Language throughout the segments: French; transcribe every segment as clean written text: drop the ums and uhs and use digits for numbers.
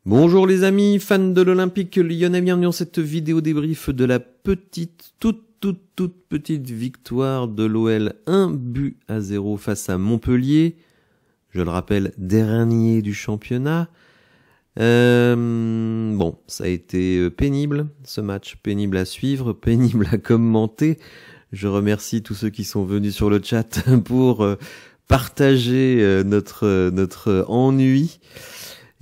Bonjour les amis, fans de l'Olympique Lyonnais, bienvenue dans cette vidéo débrief de la toute petite victoire de l'OL 1-0 face à Montpellier. Je le rappelle, dernier du championnat. Bon, ça a été pénible ce match, pénible à suivre, pénible à commenter. Je remercie tous ceux qui sont venus sur le chat pour partager notre ennui.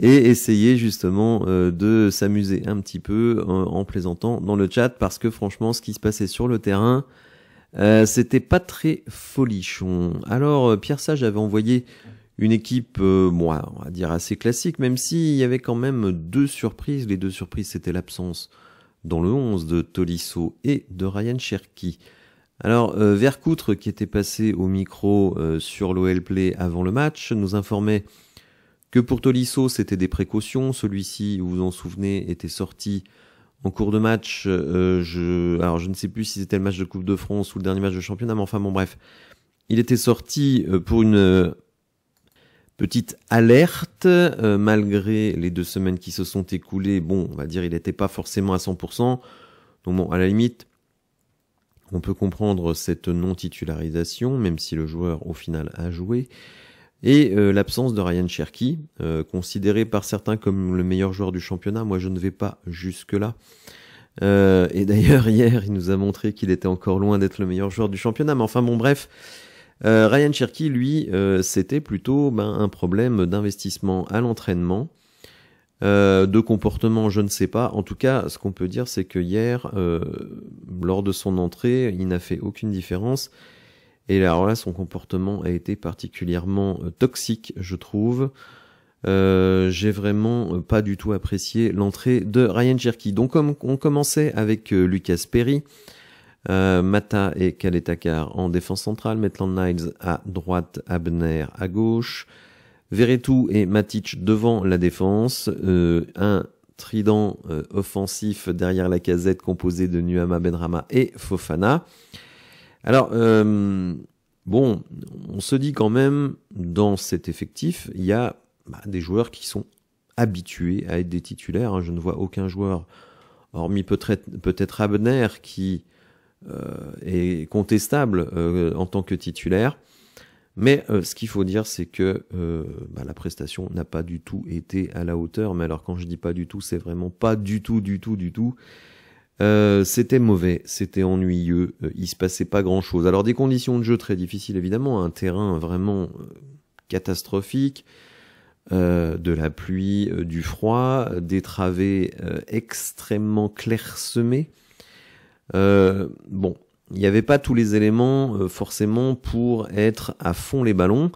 Et essayer justement de s'amuser un petit peu en plaisantant dans le chat, parce que franchement ce qui se passait sur le terrain, c'était pas très folichon. Alors Pierre Sage avait envoyé une équipe, on va dire assez classique, même s'il y avait quand même deux surprises. Les deux surprises, c'était l'absence dans le 11 de Tolisso et de Ryan Cherki. Alors Vercoutre, qui était passé au micro sur l'OL Play avant le match, nous informait que pour Tolisso, c'était des précautions. Celui-ci, vous vous en souvenez, était sorti en cours de match. Alors, je ne sais plus si c'était le match de Coupe de France ou le dernier match de championnat, mais enfin, bon, bref. Il était sorti pour une petite alerte, malgré les 2 semaines qui se sont écoulées. Bon, on va dire, il n'était pas forcément à 100%. Donc bon, à la limite, on peut comprendre cette non-titularisation, même si le joueur, au final, a joué. Et l'absence de Ryan Cherki, considéré par certains comme le meilleur joueur du championnat. Moi, je ne vais pas jusque-là. Et d'ailleurs, hier, il nous a montré qu'il était encore loin d'être le meilleur joueur du championnat. Mais enfin, bon, bref. Ryan Cherki, lui, c'était plutôt un problème d'investissement à l'entraînement. De comportement, je ne sais pas. En tout cas, ce qu'on peut dire, c'est que hier, lors de son entrée, il n'a fait aucune différence. Et alors là, son comportement a été particulièrement toxique, je trouve. J'ai vraiment pas du tout apprécié l'entrée de Ryan Cherki. Donc comme on commençait avec Lucas Perry, Mata et Kaletakar en défense centrale, Maitland-Niles à droite, Abner à gauche, Veretout et Matic devant la défense, un trident offensif derrière la casette composé de Nuama Benrahma et Fofana. Alors, bon, on se dit quand même, dans cet effectif, il y a des joueurs qui sont habitués à être des titulaires. Hein. Je ne vois aucun joueur, hormis peut-être Abner, qui est contestable en tant que titulaire. Mais ce qu'il faut dire, c'est que la prestation n'a pas du tout été à la hauteur. Mais alors, quand je dis pas du tout, c'est vraiment pas du tout. C'était mauvais, c'était ennuyeux, il se passait pas grand chose. Alors des conditions de jeu très difficiles évidemment, un terrain vraiment catastrophique, de la pluie, du froid, des travées extrêmement clairsemées. Bon, il n'y avait pas tous les éléments forcément pour être à fond les ballons.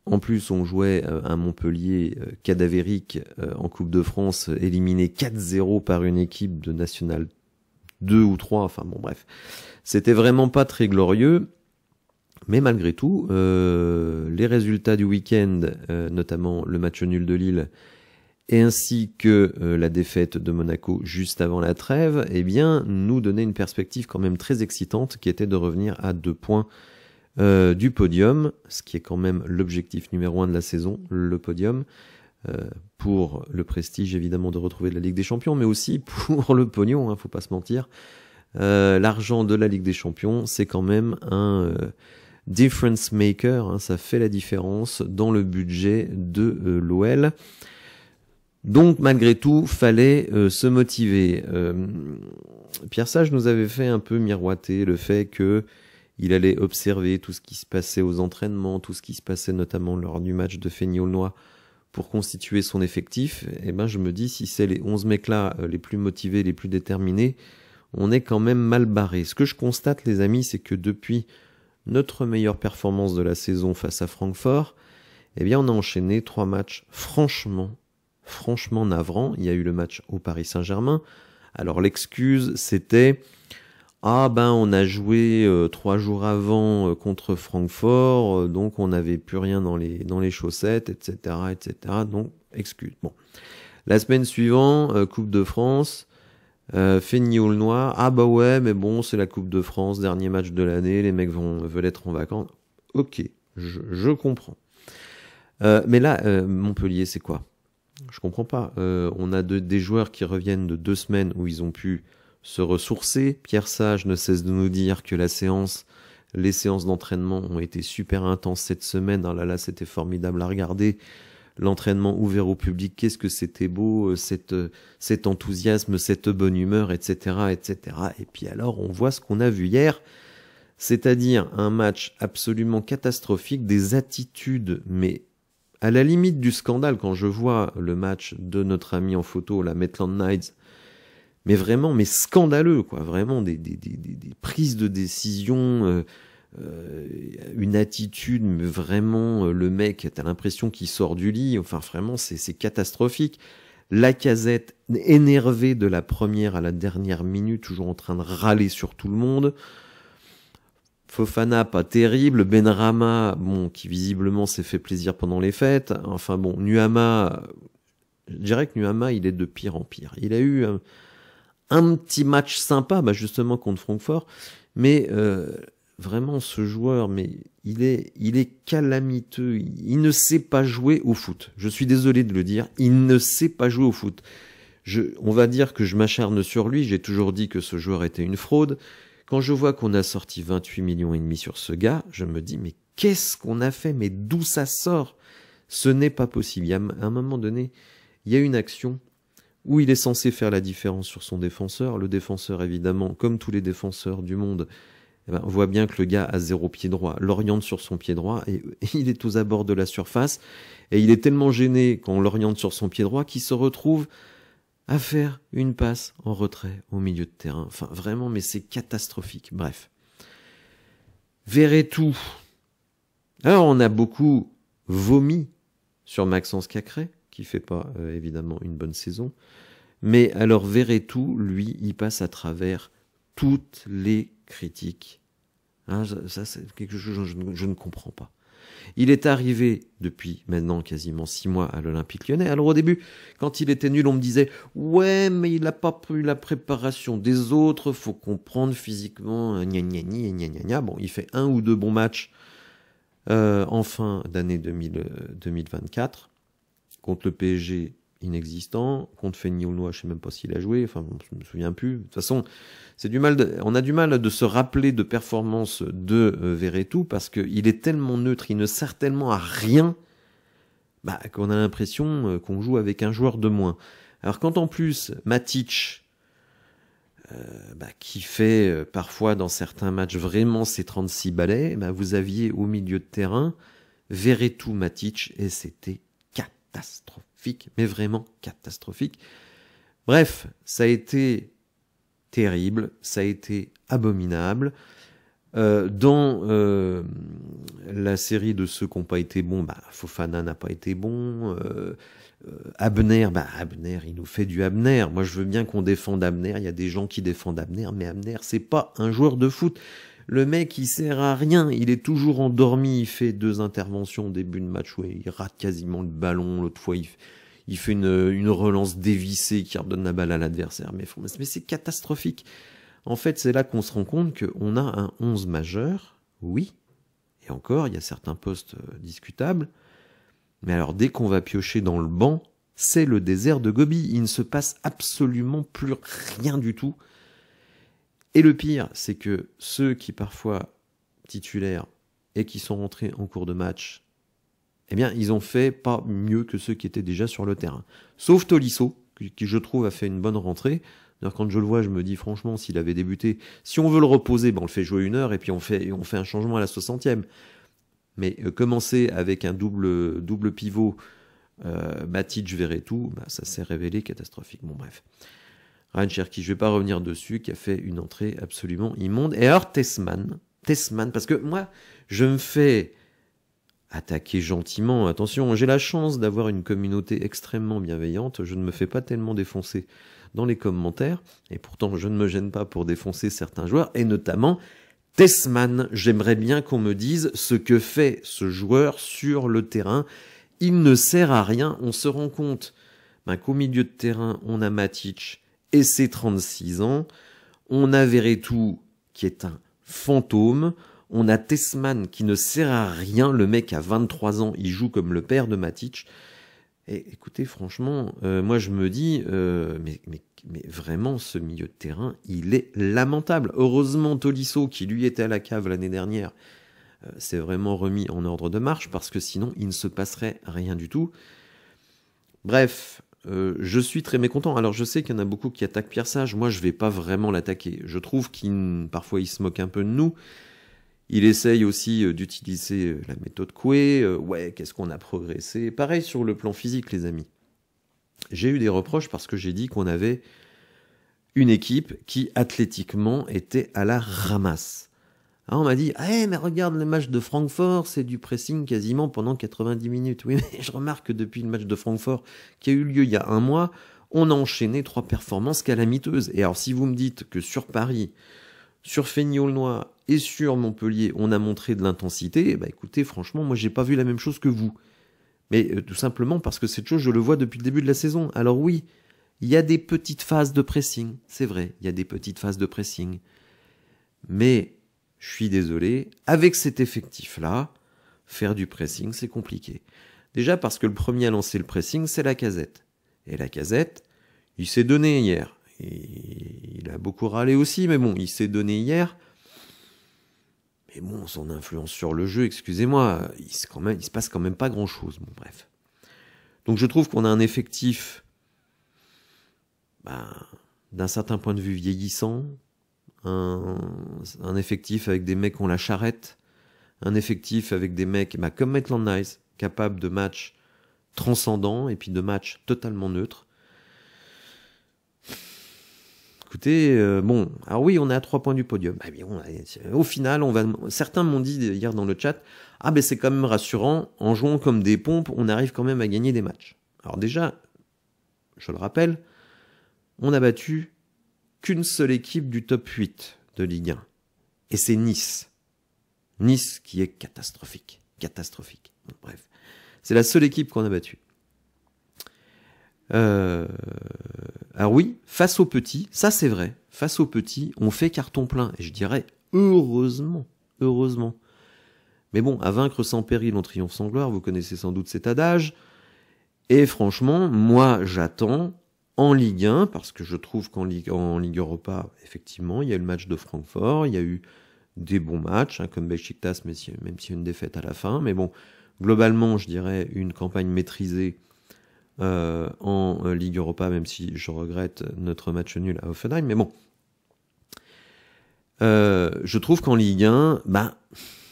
En plus, on jouait un Montpellier cadavérique en Coupe de France, éliminé 4-0 par une équipe de National 2 ou 3, enfin bon bref. C'était vraiment pas très glorieux, mais malgré tout, les résultats du week-end, notamment le match nul de Lille, et ainsi que la défaite de Monaco juste avant la trêve, eh bien, nous donnaient une perspective quand même très excitante, qui était de revenir à 2 points du podium, ce qui est quand même l'objectif numéro 1 de la saison, le podium, pour le prestige évidemment de retrouver de la Ligue des Champions, mais aussi pour le pognon, faut pas se mentir. L'argent de la Ligue des Champions, c'est quand même un difference maker, ça fait la différence dans le budget de l'OL. Donc malgré tout, fallait se motiver. Pierre Sage nous avait fait un peu miroiter le fait que il allait observer tout ce qui se passait aux entraînements, tout ce qui se passait notamment lors du match de Feigny-Aulnois pour constituer son effectif. Et je me dis, si c'est les 11 mecs-là les plus motivés, les plus déterminés, on est quand même mal barré. Ce que je constate, les amis, c'est que depuis notre meilleure performance de la saison face à Francfort, eh bien, on a enchaîné 3 matchs franchement navrants. Il y a eu le match au Paris Saint-Germain. Alors, l'excuse, c'était... on a joué 3 jours avant contre Francfort, donc on n'avait plus rien dans les chaussettes, etc. Donc, excuse. Bon. La semaine suivante, Coupe de France, Feigny-Aulnois. Ouais, mais bon, c'est la Coupe de France, dernier match de l'année, les mecs veulent être en vacances. Ok, je comprends. Mais là, Montpellier, c'est quoi? Je comprends pas. On a des joueurs qui reviennent de 2 semaines où ils ont pu se ressourcer. Pierre Sage ne cesse de nous dire que les séances d'entraînement ont été super intenses cette semaine. Oh là là, c'était formidable à regarder. L'entraînement ouvert au public, qu'est-ce que c'était beau, cet enthousiasme, cette bonne humeur, etc., etc. Et puis alors, on voit ce qu'on a vu hier, c'est-à-dire un match absolument catastrophique, des attitudes, mais à la limite du scandale, quand je vois le match de notre ami en photo, la Maitland Knights, mais vraiment, mais scandaleux, quoi, vraiment des prises de décision, une attitude, mais vraiment, le mec, t'as l'impression qu'il sort du lit, enfin vraiment, c'est catastrophique. Lacazette, énervé de la première à la dernière minute, toujours en train de râler sur tout le monde. Fofana, pas terrible. Benrahma, bon, qui visiblement s'est fait plaisir pendant les fêtes. Enfin bon, Nuama, je dirais que Nuama, il est de pire en pire. Il a eu un petit match sympa, bah justement contre Francfort, mais vraiment ce joueur, mais il est calamiteux. Il ne sait pas jouer au foot. Je suis désolé de le dire, il ne sait pas jouer au foot. On va dire que je m'acharne sur lui. J'ai toujours dit que ce joueur était une fraude. Quand je vois qu'on a sorti 28,5 millions sur ce gars, je me dis, mais qu'est-ce qu'on a fait? Mais d'où ça sort? Ce n'est pas possible. À un moment donné, il y a une action où il est censé faire la différence sur son défenseur. Le défenseur, évidemment, comme tous les défenseurs du monde, eh ben, on voit bien que le gars a 0 pied droit, l'oriente sur son pied droit, et il est aux abords de la surface, et il est tellement gêné quand on l'oriente sur son pied droit qu'il se retrouve à faire une passe en retrait au milieu de terrain. Enfin, vraiment, mais c'est catastrophique. Bref. Verretou. Alors, on a beaucoup vomi sur Maxence Cacré, qui fait pas, évidemment, une bonne saison. Mais alors, Verretou, lui, il passe à travers toutes les critiques. Hein, ça, c'est quelque chose que je ne comprends pas. Il est arrivé depuis maintenant quasiment 6 mois à l'Olympique Lyonnais. Alors au début, quand il était nul, on me disait « Ouais, mais il n'a pas eu la préparation des autres, faut comprendre physiquement, gna gna gna gna gna gna. » Bon, il fait 1 ou 2 bons matchs en fin d'année 2024 contre le PSG inexistant, contre Feyenoord, je sais même pas s'il a joué, enfin je me souviens plus. De toute façon, on a du mal de se rappeler de performances de Verretou parce qu'il est tellement neutre, il ne sert tellement à rien, bah, qu'on a l'impression qu'on joue avec un joueur de moins. Alors quand en plus Matic, qui fait parfois dans certains matchs vraiment ses 36 balais, bah, vous aviez au milieu de terrain Verretou, Matic, et c'était catastrophique, mais vraiment catastrophique. Bref, ça a été terrible, ça a été abominable. Dans la série de ceux qui n'ont pas été bons, bah, Fofana n'a pas été bon. Abner, il nous fait du Abner. Moi, je veux bien qu'on défende Abner. Il y a des gens qui défendent Abner, mais Abner, c'est pas un joueur de foot. Le mec, il sert à rien. Il est toujours endormi. Il fait 2 interventions au début de match où il rate quasiment le ballon. L'autre fois, il fait une relance dévissée qui redonne la balle à l'adversaire. Mais c'est catastrophique. En fait, c'est là qu'on se rend compte qu'on a un 11 majeur, oui, et encore, il y a certains postes discutables, mais alors dès qu'on va piocher dans le banc, c'est le désert de Gobi. Il ne se passe absolument plus rien du tout. Et le pire, c'est que ceux qui parfois titulaires et qui sont rentrés en cours de match, eh bien, ils ont fait pas mieux que ceux qui étaient déjà sur le terrain. Sauf Tolisso, qui je trouve a fait une bonne rentrée. D'ailleurs, quand je le vois, je me dis franchement, s'il avait débuté, si on veut le reposer, on le fait jouer 1 heure et puis on fait un changement à la 60e. Mais commencer avec un double pivot, Matic, Verretou, ça s'est révélé catastrophique. Bon, bref. Ryan Cherki, je vais pas revenir dessus, qui a fait une entrée absolument immonde. Et alors, Tessman, parce que moi, je me fais attaquer gentiment. Attention, j'ai la chance d'avoir une communauté extrêmement bienveillante. Je ne me fais pas tellement défoncer dans les commentaires. Et pourtant, je ne me gêne pas pour défoncer certains joueurs. Et notamment, Tessman. J'aimerais bien qu'on me dise ce que fait ce joueur sur le terrain. Il ne sert à rien. On se rend compte qu'au milieu de terrain, on a Matic et ses 36 ans. On a Verretou qui est un fantôme. On a Tessman qui ne sert à rien. Le mec a 23 ans, il joue comme le père de Matic. Et écoutez, franchement, moi je me dis, mais vraiment, ce milieu de terrain, il est lamentable. Heureusement, Tolisso, qui lui était à la cave l'année dernière, s'est vraiment remis en ordre de marche, parce que sinon, il ne se passerait rien du tout. Bref, je suis très mécontent. Alors je sais qu'il y en a beaucoup qui attaquent Pierre Sage. Moi, je vais pas vraiment l'attaquer. Je trouve parfois il se moque un peu de nous. Il essaye aussi d'utiliser la méthode Coué. Ouais, qu'est-ce qu'on a progressé. Pareil sur le plan physique, les amis. J'ai eu des reproches parce que j'ai dit qu'on avait une équipe qui, athlétiquement, était à la ramasse. Alors on m'a dit, mais regarde le match de Francfort, c'est du pressing quasiment pendant 90 minutes. Oui, mais je remarque que depuis le match de Francfort, qui a eu lieu il y a un mois, on a enchaîné 3 performances calamiteuses. Et alors si vous me dites que sur Paris, sur Feigny-Aulnoy et sur Montpellier, on a montré de l'intensité, bah écoutez, franchement, moi j'ai pas vu la même chose que vous. Mais tout simplement parce que cette chose, je le vois depuis le début de la saison. Alors oui, il y a des petites phases de pressing, c'est vrai, il y a des petites phases de pressing. Mais je suis désolé, avec cet effectif-là, faire du pressing, c'est compliqué. Déjà parce que le premier à lancer le pressing, c'est Lacazette. Et Lacazette, il s'est donné hier. Et il a beaucoup râlé aussi, mais bon, il s'est donné hier. Mais bon, son influence sur le jeu, excusez-moi, il se passe quand même pas grand-chose. Bon, bref. Donc je trouve qu'on a un effectif, d'un certain point de vue vieillissant, un effectif avec des mecs qui ont la charrette, un effectif avec des mecs comme Maitland Nice, capables de matchs transcendants et puis de matchs totalement neutres. Écoutez, bon, alors oui, on est à 3 points du podium. Au final, certains m'ont dit hier dans le chat, c'est quand même rassurant, en jouant comme des pompes, on arrive quand même à gagner des matchs. Alors déjà, je le rappelle, on a battu qu'une seule équipe du top 8 de Ligue 1. Et c'est Nice. Nice qui est catastrophique. Catastrophique. Bon, bref. C'est la seule équipe qu'on a battue. Alors oui, face aux petits, ça c'est vrai. Face aux petits, on fait carton plein. Et je dirais, heureusement. Heureusement. Mais bon, à vaincre sans péril, on triomphe sans gloire. Vous connaissez sans doute cet adage. Et franchement, moi, j'attends en Ligue 1, parce que je trouve qu'en Ligue Europa, effectivement, il y a eu le match de Francfort, il y a eu des bons matchs, comme Beşiktaş, même s'il y a une défaite à la fin. Mais bon, globalement, je dirais une campagne maîtrisée en Ligue Europa, même si je regrette notre match nul à Hoffenheim. Mais bon, je trouve qu'en Ligue 1,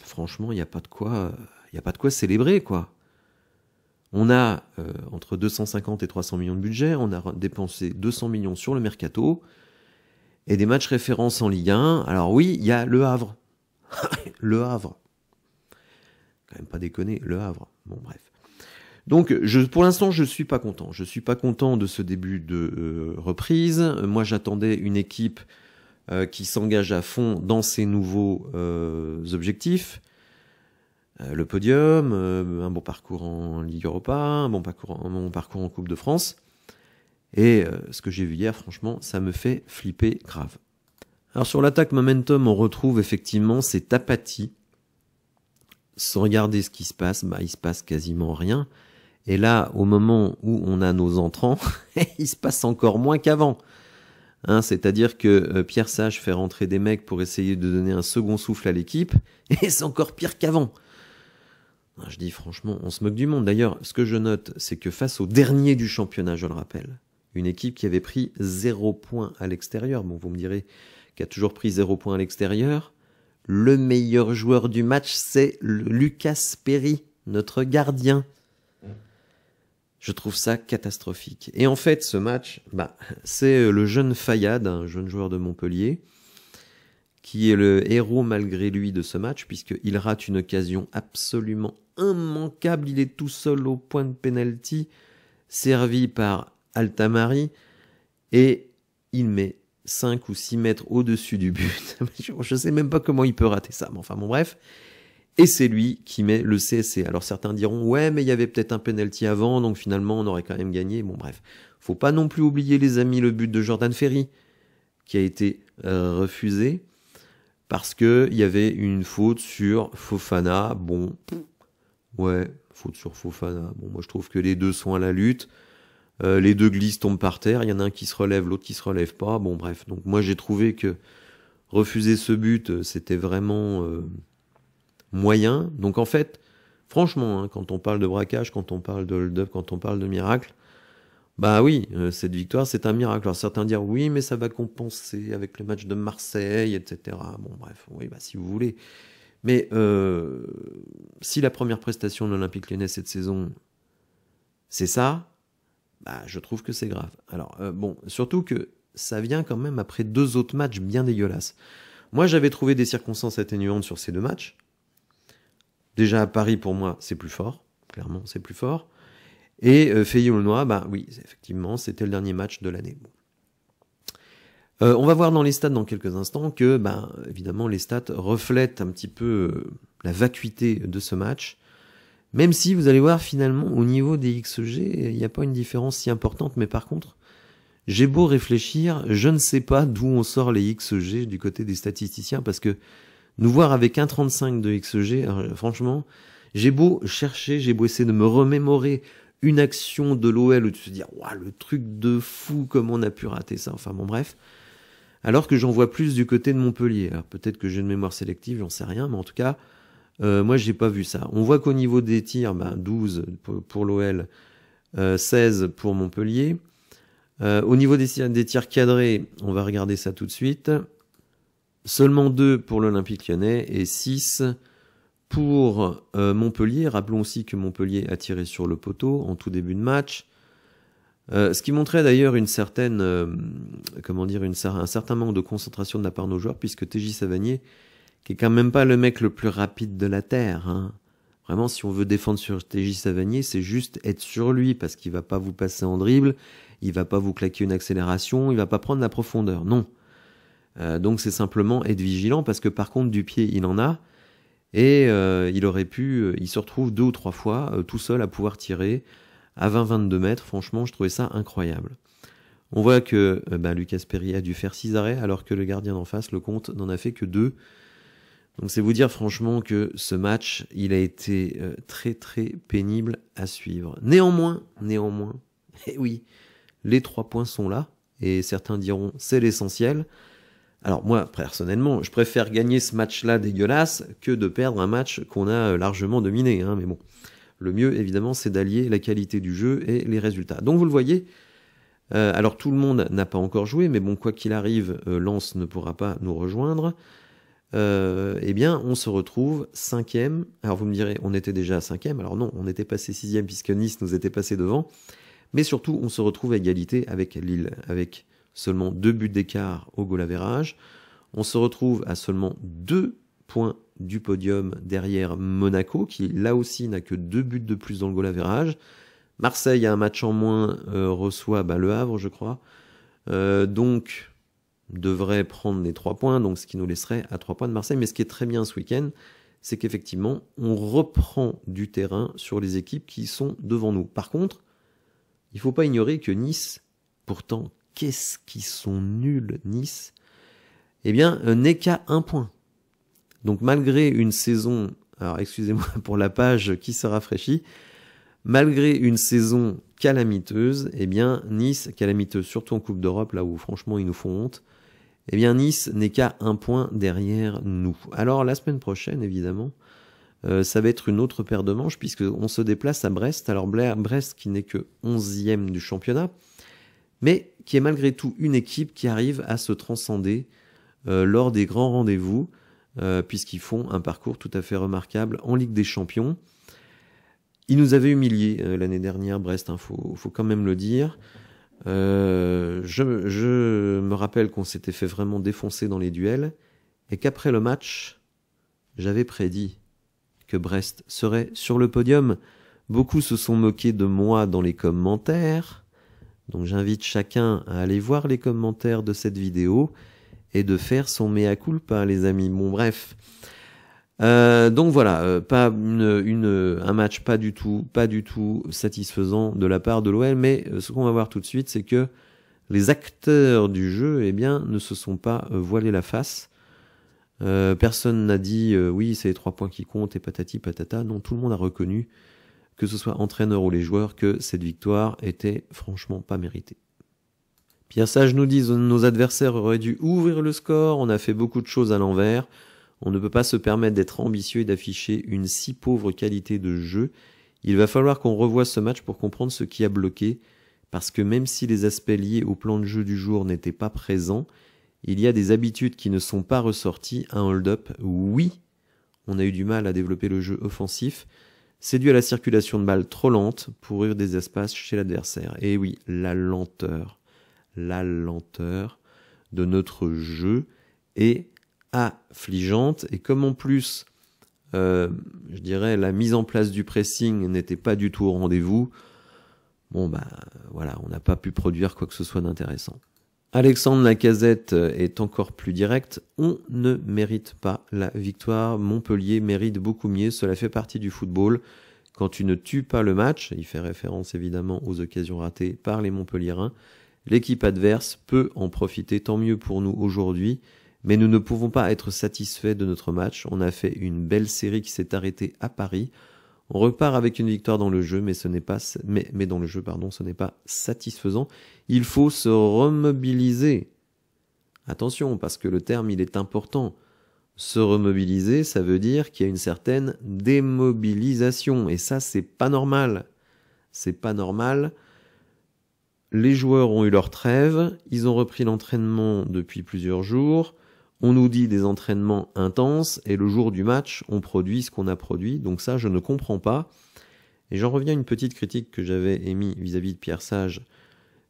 franchement, il n'y a pas de quoi célébrer, quoi. On a entre 250 et 300 millions de budget, on a dépensé 200 millions sur le mercato, et des matchs références en Ligue 1. Alors oui, il y a Le Havre. Le Havre. Quand même pas déconner, Le Havre. Bon, bref. Donc, pour l'instant, je suis pas content. Je suis pas content de ce début de reprise. Moi, j'attendais une équipe qui s'engage à fond dans ses nouveaux objectifs. Le podium, un bon parcours en Ligue Europa, un bon parcours en Coupe de France. Et ce que j'ai vu hier, franchement, ça me fait flipper grave. Alors sur l'attaque momentum, on retrouve effectivement cette apathie. Sans regarder ce qui se passe, il se passe quasiment rien. Et là, au moment où on a nos entrants, il se passe encore moins qu'avant. C'est-à-dire que Pierre Sage fait rentrer des mecs pour essayer de donner un second souffle à l'équipe, et c'est encore pire qu'avant. Je dis franchement, on se moque du monde. D'ailleurs, ce que je note, c'est que face au dernier du championnat, je le rappelle, une équipe qui avait pris 0 points à l'extérieur, bon, vous me direz qui a toujours pris 0 points à l'extérieur, le meilleur joueur du match, c'est Lucas Perry, notre gardien. Je trouve ça catastrophique. Et en fait, ce match, c'est le jeune Fayad, un jeune joueur de Montpellier, qui est le héros malgré lui de ce match, puisqu'il rate une occasion absolument immanquable. Il est tout seul au point de pénalty, servi par Altamari, et il met 5 ou 6 mètres au-dessus du but. Je sais même pas comment il peut rater ça, mais enfin bon bref. Et c'est lui qui met le CSC. Alors certains diront, ouais, mais il y avait peut-être un penalty avant, donc finalement on aurait quand même gagné. Bon bref, faut pas non plus oublier les amis le but de Jordan Ferry, qui a été refusé, parce que il y avait une faute sur Fofana. Bon, ouais, faute sur Fofana. Bon, moi je trouve que les deux sont à la lutte. Les deux glissent, tombent par terre. Il y en a un qui se relève, l'autre qui se relève pas. Bon, bref. Donc moi j'ai trouvé que refuser ce but, c'était vraiment moyen. Donc en fait, franchement, hein, quand on parle de braquage, quand on parle de hold-up, quand on parle de miracle, bah oui, cette victoire, c'est un miracle. Alors certains diront oui, mais ça va compenser avec le match de Marseille, etc. Bon, bref, oui, bah si vous voulez. Mais si la première prestation de l'Olympique Lyonnais cette saison, c'est ça, bah je trouve que c'est grave. Alors bon, surtout que ça vient quand même après 2 autres matchs bien dégueulasses. Moi, j'avais trouvé des circonstances atténuantes sur ces 2 matchs. Déjà à Paris, pour moi, c'est plus fort. Clairement, c'est plus fort. Et Feyenoord, bah oui, effectivement, c'était le dernier match de l'année. Bon. On va voir dans les stats dans quelques instants que, bah, évidemment, les stats reflètent un petit peu la vacuité de ce match. Même si vous allez voir finalement au niveau des XG, il n'y a pas une différence si importante, mais par contre, j'ai beau réfléchir, je ne sais pas d'où on sort les XG du côté des statisticiens, parce que nous voir avec 1,35 de XG, alors, franchement, j'ai beau chercher, j'ai beau essayer de me remémorer une action de l'OL où tu te dis, waouh, le truc de fou, comment on a pu rater ça, enfin bon bref. Alors que j'en vois plus du côté de Montpellier. Alors peut-être que j'ai une mémoire sélective, j'en sais rien, mais en tout cas, moi j'ai pas vu ça. On voit qu'au niveau des tirs, 12 pour l'OL, 16 pour Montpellier. Au niveau des tirs cadrés, on va regarder ça tout de suite. Seulement 2 pour l'Olympique Lyonnais et 6 pour Montpellier. Rappelons aussi que Montpellier a tiré sur le poteau en tout début de match. Ce qui montrait d'ailleurs une certaine, un certain manque de concentration de la part de nos joueurs, puisque TJ Savanier, qui est quand même pas le mec le plus rapide de la terre, hein. Vraiment, si on veut défendre sur TJ Savanier, c'est juste être sur lui, parce qu'il va pas vous passer en dribble, il va pas vous claquer une accélération, il va pas prendre la profondeur, non. Donc c'est simplement être vigilant, parce que par contre du pied il en a, et il se retrouve 2 ou 3 fois tout seul à pouvoir tirer à 20-22 mètres. Franchement, je trouvais ça incroyable. On voit que Lucas Perry a dû faire 6 arrêts, alors que le gardien d'en face, le Comte, n'en a fait que 2. Donc c'est vous dire franchement que ce match, il a été très très pénible à suivre. Néanmoins, et oui, les 3 points sont là, et certains diront c'est l'essentiel. Alors moi, personnellement, je préfère gagner ce match-là dégueulasse que de perdre un match qu'on a largement dominé, hein, mais bon. Le mieux, évidemment, c'est d'allier la qualité du jeu et les résultats. Donc vous le voyez, alors tout le monde n'a pas encore joué, mais bon, quoi qu'il arrive, Lens ne pourra pas nous rejoindre. Eh bien, on se retrouve 5e. Alors vous me direz, on était déjà à 5e. Alors non, on était passé 6e puisque Nice nous était passé devant. Mais surtout, on se retrouve à égalité avec Lille, avec seulement 2 buts d'écart au goal average. On se retrouve à seulement 2 points du podium derrière Monaco, qui là aussi n'a que 2 buts de plus dans le goal average. Marseille a un match en moins, reçoit le Havre, je crois. Donc devrait prendre les 3 points, donc ce qui nous laisserait à 3 points de Marseille. Mais ce qui est très bien ce week-end, c'est qu'effectivement, on reprend du terrain sur les équipes qui sont devant nous. Par contre, il ne faut pas ignorer que Nice, pourtant, qu'est-ce qu'ils sont nuls, Nice, eh bien, n'est qu'à 1 point. Donc malgré une saison, alors excusez-moi pour la page qui se rafraîchit, malgré une saison calamiteuse, eh bien Nice, calamiteuse surtout en Coupe d'Europe, là où franchement ils nous font honte, eh bien Nice n'est qu'à 1 point derrière nous. Alors la semaine prochaine, évidemment, ça va être une autre paire de manches, puisqu'on se déplace à Brest. Alors Brest qui n'est que 11e du championnat, mais qui est malgré tout une équipe qui arrive à se transcender lors des grands rendez-vous, puisqu'ils font un parcours tout à fait remarquable en Ligue des Champions. Ils nous avaient humiliés l'année dernière, Brest, hein, faut quand même le dire. Je me rappelle qu'on s'était fait vraiment défoncer dans les duels, et qu'après le match, j'avais prédit que Brest serait sur le podium. Beaucoup se sont moqués de moi dans les commentaires, donc j'invite chacun à aller voir les commentaires de cette vidéo, et de faire son mea culpa, les amis. Bon, bref. Donc voilà, pas un match pas du tout satisfaisant de la part de l'OL, mais ce qu'on va voir tout de suite, c'est que les acteurs du jeu, eh bien, ne se sont pas voilés la face. Personne n'a dit oui, c'est les 3 points qui comptent et patati patata. Non, tout le monde a reconnu que ce soit entraîneur ou les joueurs, que cette victoire était franchement pas méritée. Pierre Sage nous dit « Nos adversaires auraient dû ouvrir le score, on a fait beaucoup de choses à l'envers. On ne peut pas se permettre d'être ambitieux et d'afficher une si pauvre qualité de jeu. Il va falloir qu'on revoie ce match pour comprendre ce qui a bloqué, parce que même si les aspects liés au plan de jeu du jour n'étaient pas présents, il y a des habitudes qui ne sont pas ressorties. Un hold-up, oui, on a eu du mal à développer le jeu offensif. C'est dû à la circulation de balles trop lente pour ouvrir des espaces chez l'adversaire. Et oui, la lenteur de notre jeu est affligeante. Et comme en plus, je dirais, la mise en place du pressing n'était pas du tout au rendez-vous, bon bah voilà, on n'a pas pu produire quoi que ce soit d'intéressant. Alexandre Lacazette est encore plus direct. On ne mérite pas la victoire. Montpellier mérite beaucoup mieux. Cela fait partie du football. Quand tu ne tues pas le match, il fait référence évidemment aux occasions ratées par les Montpelliérains, l'équipe adverse peut en profiter. Tant mieux pour nous aujourd'hui. Mais nous ne pouvons pas être satisfaits de notre match. On a fait une belle série qui s'est arrêtée à Paris. On repart avec une victoire dans le jeu, mais ce n'est pas satisfaisant. Il faut se remobiliser. Attention, parce que le terme, il est important. Se remobiliser, ça veut dire qu'il y a une certaine démobilisation. Et ça, c'est pas normal. C'est pas normal. Les joueurs ont eu leur trêve. Ils ont repris l'entraînement depuis plusieurs jours. On nous dit des entraînements intenses et le jour du match, on produit ce qu'on a produit. Donc ça, je ne comprends pas. Et j'en reviens à une petite critique que j'avais émise vis-à-vis de Pierre Sage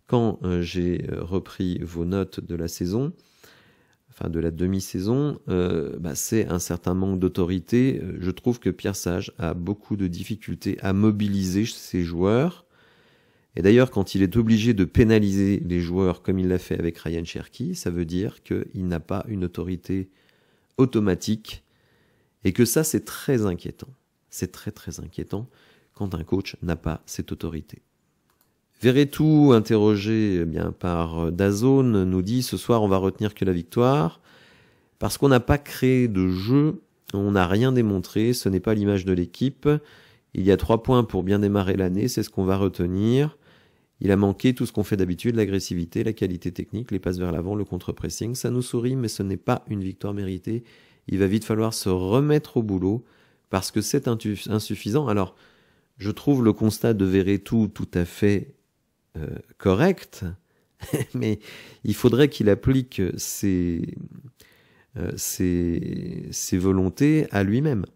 quand j'ai repris vos notes de la saison, enfin de la demi-saison. C'est un certain manque d'autorité. Je trouve que Pierre Sage a beaucoup de difficultés à mobiliser ses joueurs. Et d'ailleurs, quand il est obligé de pénaliser les joueurs comme il l'a fait avec Ryan Cherki, ça veut dire qu'il n'a pas une autorité automatique et que ça, c'est très inquiétant. C'est très très inquiétant quand un coach n'a pas cette autorité. Verretou, interrogé par DAZN, nous dit « Ce soir, on va retenir que la victoire parce qu'on n'a pas créé de jeu, on n'a rien démontré, ce n'est pas l'image de l'équipe. Il y a 3 points pour bien démarrer l'année, c'est ce qu'on va retenir. » Il a manqué tout ce qu'on fait d'habitude, l'agressivité, la qualité technique, les passes vers l'avant, le contre-pressing. Ça nous sourit, mais ce n'est pas une victoire méritée. Il va vite falloir se remettre au boulot parce que c'est insuffisant. Alors, je trouve le constat de Verretou tout à fait correct, mais il faudrait qu'il applique ses volontés à lui-même.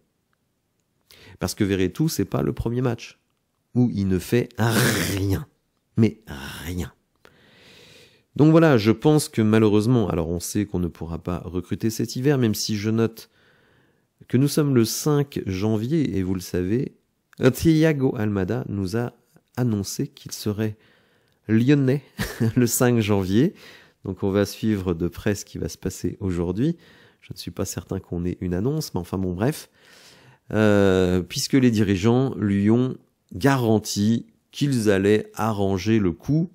Parce que Verretou, c'est pas le premier match où il ne fait rien. Mais rien. Donc voilà, je pense que malheureusement, alors on sait qu'on ne pourra pas recruter cet hiver, même si je note que nous sommes le 5 janvier, et vous le savez, Thiago Almada nous a annoncé qu'il serait lyonnais le 5 janvier. Donc on va suivre de près ce qui va se passer aujourd'hui. Je ne suis pas certain qu'on ait une annonce, mais enfin bon, bref. Puisque les dirigeants lui ont garanti qu'ils allaient arranger le coup.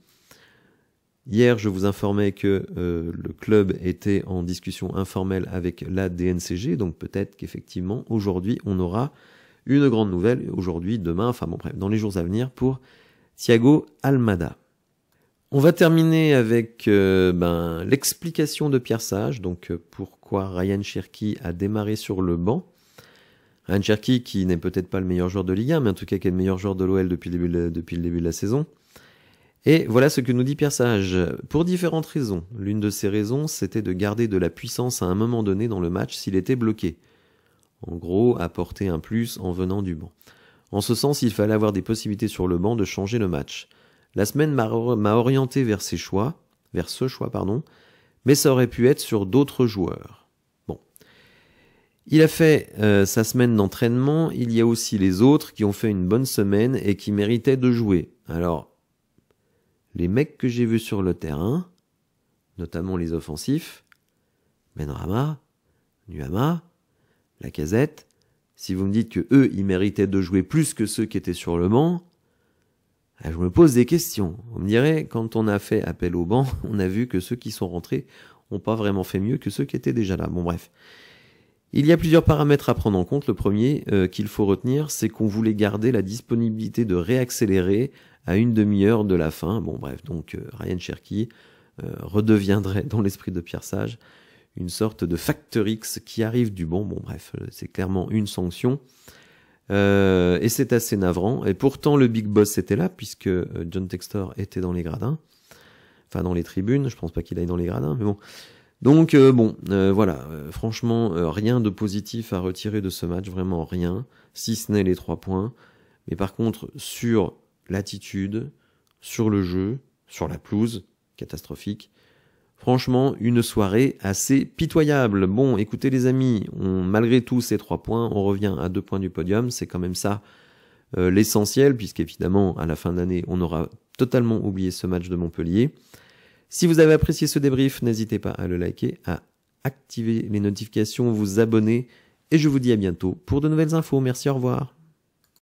Hier, je vous informais que le club était en discussion informelle avec la DNCG, donc peut-être qu'effectivement, aujourd'hui, on aura une grande nouvelle, aujourd'hui, demain, enfin bon bref, dans les jours à venir, pour Thiago Almada. On va terminer avec l'explication de Pierre Sage, donc pourquoi Ryan Cherki a démarré sur le banc. Ryan Cherki, qui n'est peut-être pas le meilleur joueur de Ligue 1, mais en tout cas qui est le meilleur joueur de l'OL depuis le début de la saison. Et voilà ce que nous dit Pierre Sage. Pour différentes raisons. L'une de ces raisons, c'était de garder de la puissance à un moment donné dans le match s'il était bloqué. En gros, apporter un plus en venant du banc. En ce sens, il fallait avoir des possibilités sur le banc de changer le match. La semaine m'a orienté vers ce choix, mais ça aurait pu être sur d'autres joueurs. Il a fait sa semaine d'entraînement, il y a aussi les autres qui ont fait une bonne semaine et qui méritaient de jouer. Alors, les mecs que j'ai vus sur le terrain, notamment les offensifs, Benrahma, Nuama, Lacazette, si vous me dites que eux, ils méritaient de jouer plus que ceux qui étaient sur le banc, je me pose des questions. On me dirait, quand on a fait appel au banc, on a vu que ceux qui sont rentrés n'ont pas vraiment fait mieux que ceux qui étaient déjà là. Bon bref. Il y a plusieurs paramètres à prendre en compte. Le premier qu'il faut retenir, c'est qu'on voulait garder la disponibilité de réaccélérer à une demi-heure de la fin. Bon bref, donc Ryan Cherky redeviendrait dans l'esprit de Pierre Sage une sorte de Factor X qui arrive du bon. Bon bref, c'est clairement une sanction. Et c'est assez navrant. Et pourtant le Big Boss était là puisque John Textor était dans les gradins. Enfin dans les tribunes, je pense pas qu'il aille dans les gradins, mais bon. Donc voilà, franchement, rien de positif à retirer de ce match, vraiment rien, si ce n'est les 3 points. Mais par contre, sur l'attitude, sur le jeu, sur la pelouse, catastrophique. Franchement, une soirée assez pitoyable. Bon, écoutez les amis, malgré tous ces 3 points, on revient à 2 points du podium, c'est quand même ça l'essentiel, puisqu'évidemment, à la fin d'année, on aura totalement oublié ce match de Montpellier. Si vous avez apprécié ce débrief, n'hésitez pas à le liker, à activer les notifications, vous abonner, et je vous dis à bientôt pour de nouvelles infos. Merci, au revoir.